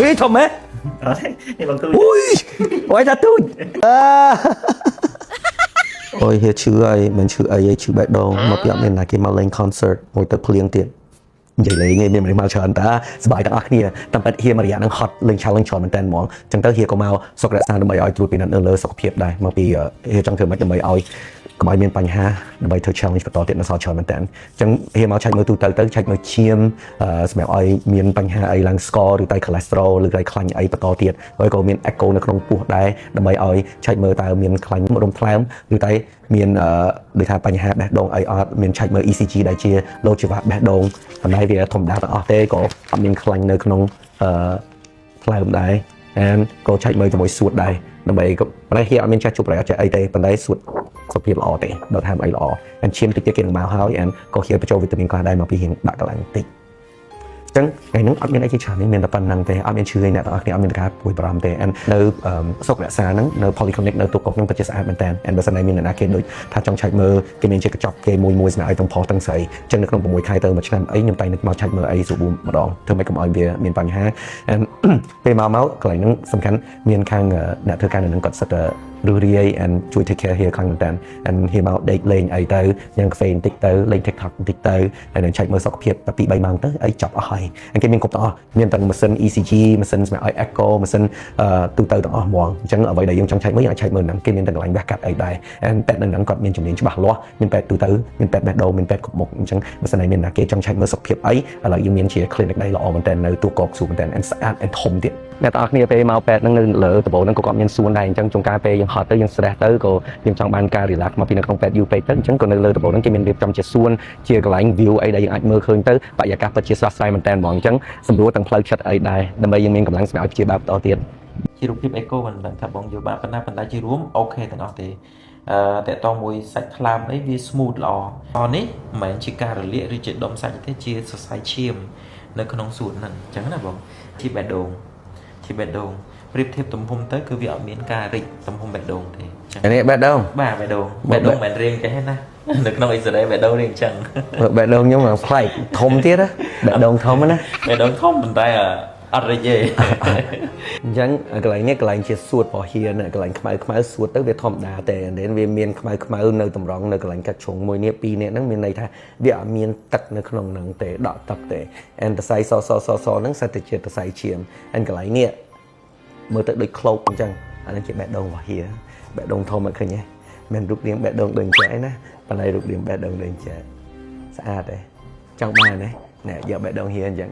Ui thầm ấy. Thì bằng tôi. Ui. Ôi ta tôi. Ôi here chữ ai mình chữ ai chữ bẹt đâu mà bây giờ mình là cái mà lên concert ngồi tập liền tiền. Vậy lấy nghe mìnhมาเชิญแต่สบายทั้งอักเนี่ยตั้งแต่เฮียมาเรียนนั่งฮอตเรื่องชาเรื่องชอนมันแตนหมองจังเตอร์เฮียก็มาสกระสานដើម្បីឲ្យជួយពីนั้นលើសុខភាពដែរមកពីเฮียចង់ធ្វើមិនដើម្បីឲ្យកុំឲ្យមានបញ្ហាដើម្បីធ្វើ challenge បន្តទៀតនៅសល់ច្រើនមែនតើអញ្ចឹងเฮียមកឆែកមើលទូទៅឆែកមើលឈាមសម្រាប់ឲ្យមានបញ្ហាអីឡើង score ឬតែ cholesterol ឬតែខ្លាញ់អីបន្តទៀតហើយក៏មាន echo នៅក្នុងពោះដែរដើម្បីឲ្យឆែកមើលតើមានខ្លាញ់រំថ្លើមឬតែមានដូចថាបញ្ហាបេះដូងអីអត់មានឆែកមើល ECG ដែលជាលោជីវៈបេះដូងប៉ុន្តែវាធម្មតាទាំងអស់ទេក៏អត់មានខ្លាញ់នៅក្នុងថ្លើមដែរand ក៏ឆែកមើលជាមួយសួតដែរដើម្បីប៉ុន្តែhierអត់មានចាស់ជប់ប្រយោជន៍អីទេប៉ុន្តែសួតសុខភាពល្អទេដល់ថាអីល្អ and ឈាមតិចទៀតគេនឹងមកហើយ and ក៏ hier បញ្ចូលវីតាមីនខ្លះដែរមកពីរៀងដាក់កន្លែងតិចចឹងថ្ងៃហ្នឹងអត់មានអីជាច្រើនទេមានតែប៉ុណ្្នឹងទេអត់មានឈឺអីអ្នកទាំងអស់គ្នាអត់មានការព្រួយបារម្ភទេ and នៅសុខរក្សាហ្នឹងនៅ polyclinic នៅទូកុកហ្នឹងពិតជាស្អាតមែនតើ and បើសិនណាមានអ្នកណាគេដូចថាចង់ឆែកមើលគេមានជាកញ្ចប់គេមួយសម្រាប់ឲ្យទាំងផុសទាំងស្រីចឹងនៅក្នុង6ខែទៅមួយឆ្នាំអីខ្ញុំតែនឹងមកឆែកមើលអីស្រួលម្ដងធ្វើម៉េចកុំឲ្យវាមានបញ្ហា and ពេលមកកន្លែងហ្នឹងសំខាន់មានខាងអ្នកធ្វើការនៅហ្នឹងគាត់សិតរស់រាយ and ជួយ take care here ខ្លាំងមែនតើ and hier មកដេកលេងអីទៅញ៉ាំកាហ្វេបន្តិចទៅលេង TikTok បន្តិចទៅ and នឹងឆែកមើលសុខភាពតែ2-3ម៉ោងទៅអីចប់អស់ហើយ and គេមានគ្រប់ទាំងអស់មានទាំងម៉ាស៊ីន ECG ម៉ាស៊ីនសម្រាប់ឲ្យ echo ម៉ាស៊ីនទូទៅទាំងអស់ហ្មងអញ្ចឹងអ្វីដែលយើងចង់ឆែកមើលយើងអាចឆែកមើលហ្នឹងគេមានទាំងកន្លែងវះកាត់អីដែរ and ពេទ្យនៅហ្នឹងគាត់មានជំនាញច្បាស់លាស់មានពេទ្យទូទៅមានពេទ្យបេះដូងមានពេទ្យគ្រប់មុខអញ្ចឹងបើសិនណាមានណាគេចង់ឆែកមើលសុខភាពអីឥឡូវយើងមានជា clinic ដែរល្អមែនតើនៅទូកកស៊ូមែនតើ and ស្អាត and ធំទៀតអ្នកទាំងអស់គ្នាពេលមកពេទ្យហ្នឹងនៅលើដំបូងហ្នឹងក៏គាត់មានសួនដែរអញ្ចឹងជួនកាលពេលយើងហត់ទៅយើង stress ទៅក៏យើងចង់បានការ relax មកពីនៅក្នុងពេទ្យយូរពេកទៅអញ្ចឹងក៏នៅលើដំបូងហ្នឹងគេមានរៀបចំជាសួនជាកន្លែង view អីដែលយើងអាចមើលឃើញទៅបរិយាកាសពិតជាស្រស់ស្រាយមែនតើហ្មងអញ្ចឹងសម្រួលទាំងផ្លូវចិត្តអីដែរដើម្បីយើងមានកម្លាំងសម្រាប់ឲ្យព្យាបាលបន្តទៀតជារូបភាព echo មិនដឹងថាបងយល់បានប៉ុន្តែជារួមអូខេទាំងអស់ទេតើតមួយសាច់ថ្លើមអីវា smooth ល្អតនេះមិនមែនជាការរលាកឬជាដុំសាច់ទេជាសរសៃឈាមនៅក្នុងសួនហ្នឹងអញ្ចឹងណាបងជាបេះដូងប្រៀបធៀបទំហំទៅគឺវាអត់មានការរិចទំហំបេះដូងទេអញ្ចឹងនេះបេះដូងបាទបេះដូងមិនរៀងទេណានៅក្នុង X-ray បេះដូងរៀងអញ្ចឹងបេះដូងខ្ញុំផ្លែកធំទៀតណាបេះដូងធំណាបេះដូងធំប៉ុន្តែអត់រិចទេអញ្ចឹងកន្លែងនេះកន្លែងជាសួតរបស់ហ៊ានកន្លែងខ្មៅសួតទៅវាធម្មតាទេវាមានខ្មៅនៅតម្រង់នៅកន្លែងកាត់ជ្រុងមួយនេះពីរនេះហ្នឹងមានន័យថាវាអត់មានទឹកនៅក្នុងហ្នឹងទេដកទឹកទេ and តសៃសហ្នឹងសិតតែជាតសៃឈាម and កន្លែងនេះមើលទៅដូច cloak អញ្ចឹងអានេះជាបេះដូងរបស់ហ៊ាបេះដូងធំអត់ឃើញទេមានរូបរាងបេះដូងដូចចេះណាប៉ុន្តែរូបរាងបេះដូងដូចចេះស្អាតទេចង់បានទេណែយកបេះដូងហ៊ាអញ្ចឹង